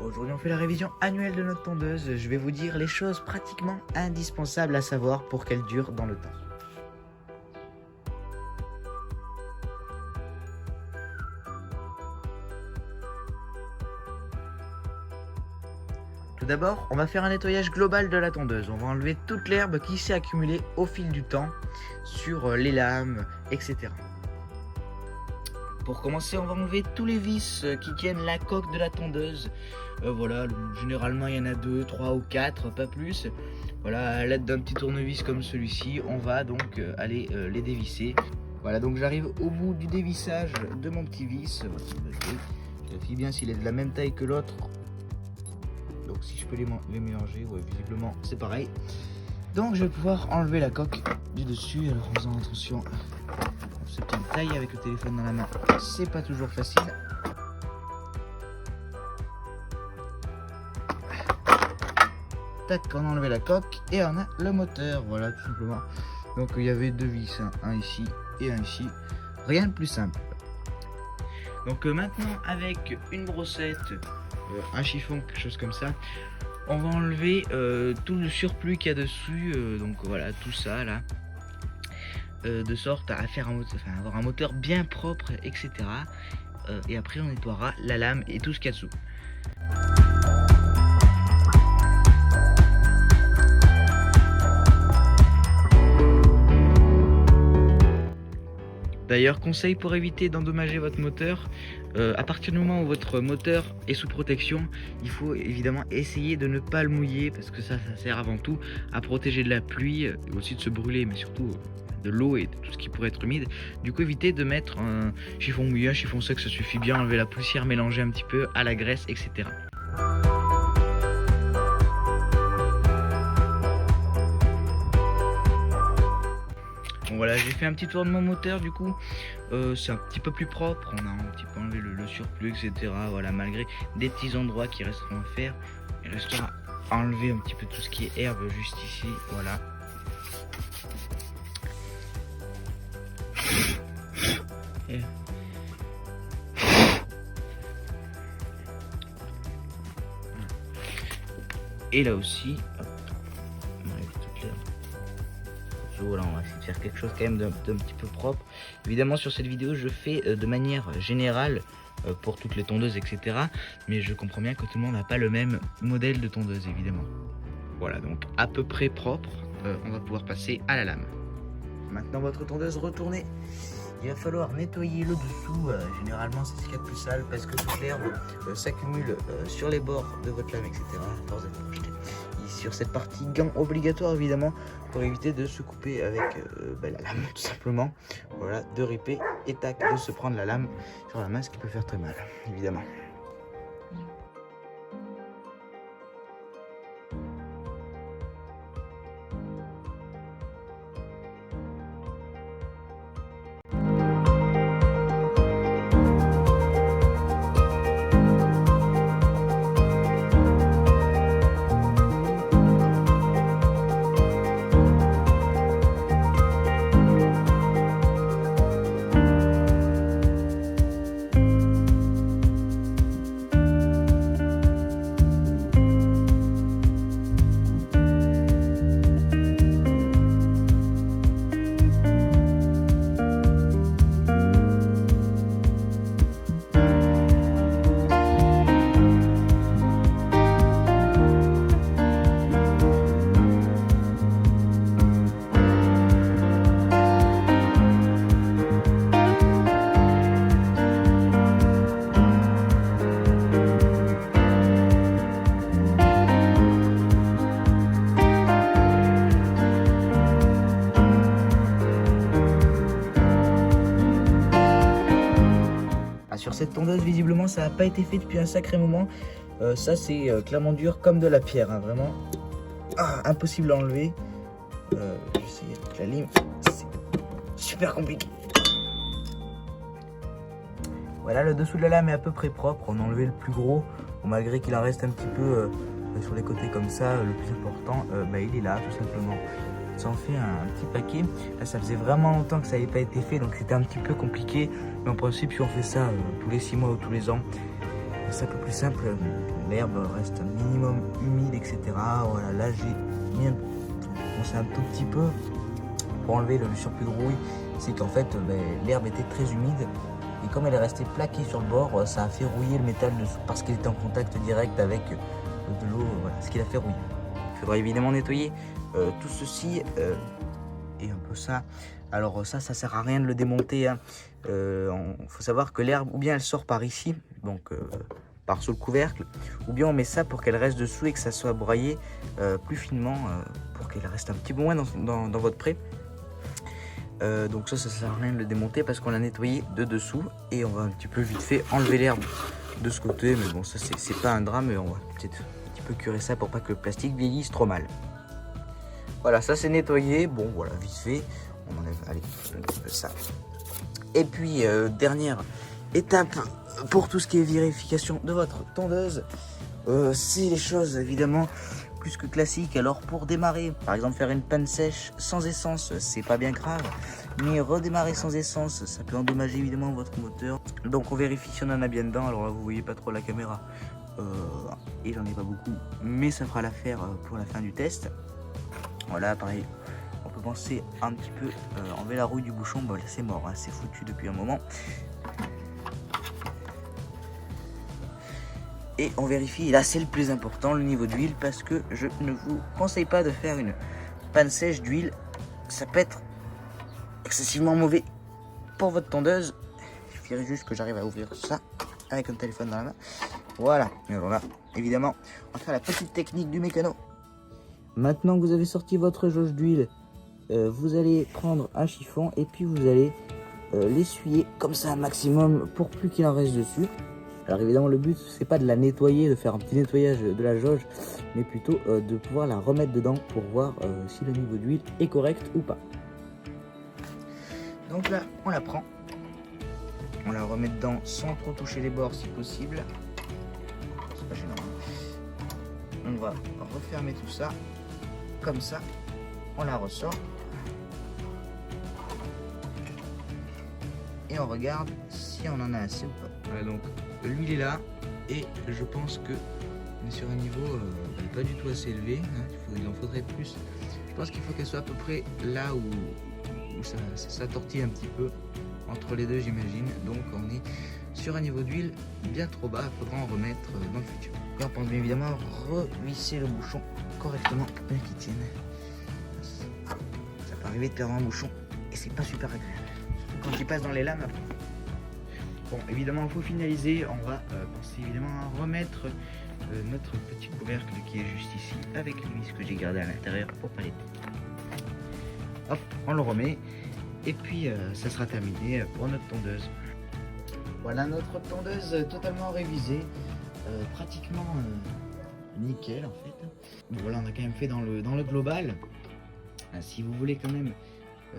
Aujourd'hui on fait la révision annuelle de notre tondeuse. Je vais vous dire les choses pratiquement indispensables à savoir pour qu'elle dure dans le temps. Tout d'abord, on va faire un nettoyage global de la tondeuse. On va enlever toute l'herbe qui s'est accumulée au fil du temps sur les lames, etc. Pour commencer, on va enlever tous les vis qui tiennent la coque de la tondeuse. Voilà, généralement il y en a 2, 3 ou 4, pas plus. Voilà, à l'aide d'un petit tournevis comme celui-ci, on va donc aller les dévisser. Voilà, donc j'arrive au bout du dévissage de mon petit vis. Je vérifie bien s'il est de la même taille que l'autre. Donc si je peux les mélanger, ouais, visiblement c'est pareil. Donc je vais pouvoir enlever la coque du dessus, alors en faisant attention à ce petit taille avec le téléphone dans la main, c'est pas toujours facile. Tac, on a enlevé la coque et on a le moteur, voilà tout simplement. Donc il y avait 2 vis, un ici et un ici, rien de plus simple. Donc maintenant avec une brossette, un chiffon, quelque chose comme ça, on va enlever tout le surplus qu'il y a dessus, donc voilà tout ça là, de sorte à faire avoir un moteur bien propre, etc. Et après on nettoiera la lame et tout ce qu'il y a dessous. D'ailleurs, conseil pour éviter d'endommager votre moteur, à partir du moment où votre moteur est sous protection, il faut évidemment essayer de ne pas le mouiller parce que ça sert avant tout à protéger de la pluie et aussi de se brûler, mais surtout de l'eau et de tout ce qui pourrait être humide. Du coup, évitez de mettre un chiffon mouillé, un chiffon sec, ça suffit bien, enlever la poussière, mélanger un petit peu à la graisse, etc. Bon, voilà, j'ai fait un petit tour de mon moteur, du coup c'est un petit peu plus propre, on a un petit peu enlevé le surplus, etc. Voilà, malgré des petits endroits qui resteront à faire, il restera à enlever un petit peu tout ce qui est herbe juste ici, voilà. Et là aussi, hop, on enlève toute l'herbe. Voilà, on va essayer de faire quelque chose quand même d'un petit peu propre. Évidemment sur cette vidéo je fais de manière générale pour toutes les tondeuses, etc. Mais je comprends bien que tout le monde n'a pas le même modèle de tondeuse évidemment. Voilà, donc à peu près propre, on va pouvoir passer à la lame. Maintenant votre tondeuse retournée, il va falloir nettoyer le dessous. Généralement c'est ce qu'il y a de plus sale parce que toute l'herbe s'accumule sur les bords de votre lame, etc. Sur cette partie gants obligatoire évidemment pour éviter de se couper avec la lame tout simplement. Voilà, de ripper et tac, de se prendre la lame sur la main, ce qui peut faire très mal évidemment. Sur cette tondeuse visiblement ça n'a pas été fait depuis un sacré moment. Ça c'est clairement dur comme de la pierre, hein, vraiment impossible à enlever. J'essaie avec la lime, c'est super compliqué. Voilà, le dessous de la lame est à peu près propre, on a enlevé le plus gros, bon, malgré qu'il en reste un petit peu sur les côtés comme ça. Le plus important il est là tout simplement. Ça en fait un petit paquet. Là ça faisait vraiment longtemps que ça n'avait pas été fait, donc c'était un petit peu compliqué, mais en principe si on fait ça tous les 6 mois ou tous les ans, c'est un peu plus simple, l'herbe reste un minimum humide, etc. Voilà, là j'ai mis un tout petit peu pour enlever le surplus de rouille. C'est qu'en fait l'herbe était très humide et comme elle est restée plaquée sur le bord, ça a fait rouiller le métal dessous parce qu'il était en contact direct avec de l'eau, voilà, ce qui l'a fait rouiller. Il faudra évidemment nettoyer tout ceci et un peu ça. Alors ça sert à rien de le démonter, hein. Faut savoir que l'herbe, ou bien elle sort par ici, donc par sous le couvercle, ou bien on met ça pour qu'elle reste dessous et que ça soit broyé plus finement pour qu'elle reste un petit peu moins dans votre pré. Donc ça sert à rien de le démonter parce qu'on l'a nettoyé de dessous et on va un petit peu vite fait enlever l'herbe de ce côté, mais bon ça c'est pas un drame, mais on va peut-être un petit peu curer ça pour pas que le plastique vieillisse trop mal. Voilà, ça c'est nettoyé, bon voilà, vite fait, on enlève, allez, un petit peu ça. Et puis dernière étape pour tout ce qui est vérification de votre tondeuse, c'est les choses évidemment plus que classiques. Alors pour démarrer, par exemple faire une panne sèche sans essence, c'est pas bien grave, mais redémarrer sans essence, ça peut endommager évidemment votre moteur. Donc on vérifie si on en a bien dedans. Alors là vous voyez pas trop la caméra, et j'en ai pas beaucoup, mais ça fera l'affaire pour la fin du test. Voilà, pareil, on peut penser un petit peu enlever la rouille du bouchon. Bon là c'est mort, hein, c'est foutu depuis un moment. Et on vérifie, et là c'est le plus important, le niveau d'huile, parce que je ne vous conseille pas de faire une panne sèche d'huile. Ça peut être excessivement mauvais pour votre tondeuse. Il suffirait juste que j'arrive à ouvrir ça avec un téléphone dans la main. Voilà, et voilà, évidemment, on va faire la petite technique du mécano. Maintenant que vous avez sorti votre jauge d'huile, vous allez prendre un chiffon et puis vous allez l'essuyer comme ça un maximum pour plus qu'il en reste dessus. Alors évidemment le but c'est pas de la nettoyer, de faire un petit nettoyage de la jauge, mais plutôt de pouvoir la remettre dedans pour voir si le niveau d'huile est correct ou pas. Donc là on la prend, on la remet dedans sans trop toucher les bords si possible. C'est pas gênant. On va refermer tout ça, comme ça, on la ressort. Et on regarde si on en a assez ou pas. Voilà, donc l'huile est là et je pense que on est sur un niveau pas du tout assez élevé, hein. Il en faudrait plus. Je pense qu'il faut qu'elle soit à peu près là où ça tortille un petit peu entre les deux, j'imagine. Donc on est sur un niveau d'huile bien trop bas, il faudra en remettre dans le futur. Et on pense bien évidemment revisser le bouchon correctement, bien qu'il tienne. Ça peut arriver de perdre un bouchon et c'est pas super agréable quand il passe dans les lames après. Bon, évidemment, il faut finaliser. On va penser évidemment à remettre notre petit couvercle qui est juste ici avec une vis que j'ai gardé à l'intérieur pour pas les têtes. Hop, on le remet et puis ça sera terminé pour notre tondeuse. Voilà notre tondeuse totalement révisée, pratiquement nickel en fait. Bon, voilà, on a quand même fait dans le global. Si vous voulez quand même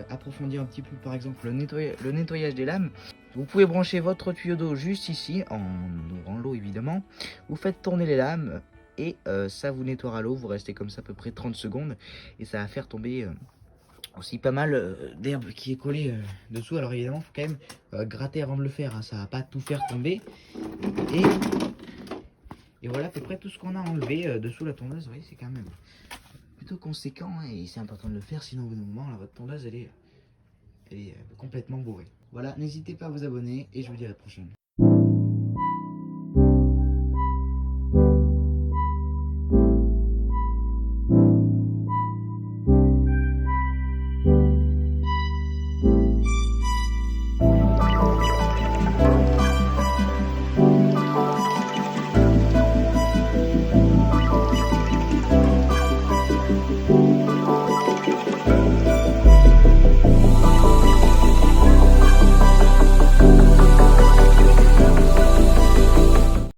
approfondir un petit peu par exemple le nettoyage des lames, vous pouvez brancher votre tuyau d'eau juste ici en ouvrant l'eau évidemment. Vous faites tourner les lames et ça vous nettoiera l'eau. Vous restez comme ça à peu près 30 secondes et ça va faire tomber aussi pas mal d'herbe qui est collée dessous. Alors évidemment il faut quand même gratter avant de le faire, hein. Ça va pas tout faire tomber et voilà à peu près tout ce qu'on a enlevé dessous la tondeuse. Vous voyez, c'est quand même plutôt conséquent, hein, et c'est important de le faire, sinon au bout d'un moment là, votre tondeuse elle est complètement bourrée. Voilà, n'hésitez pas à vous abonner et je vous dis à la prochaine.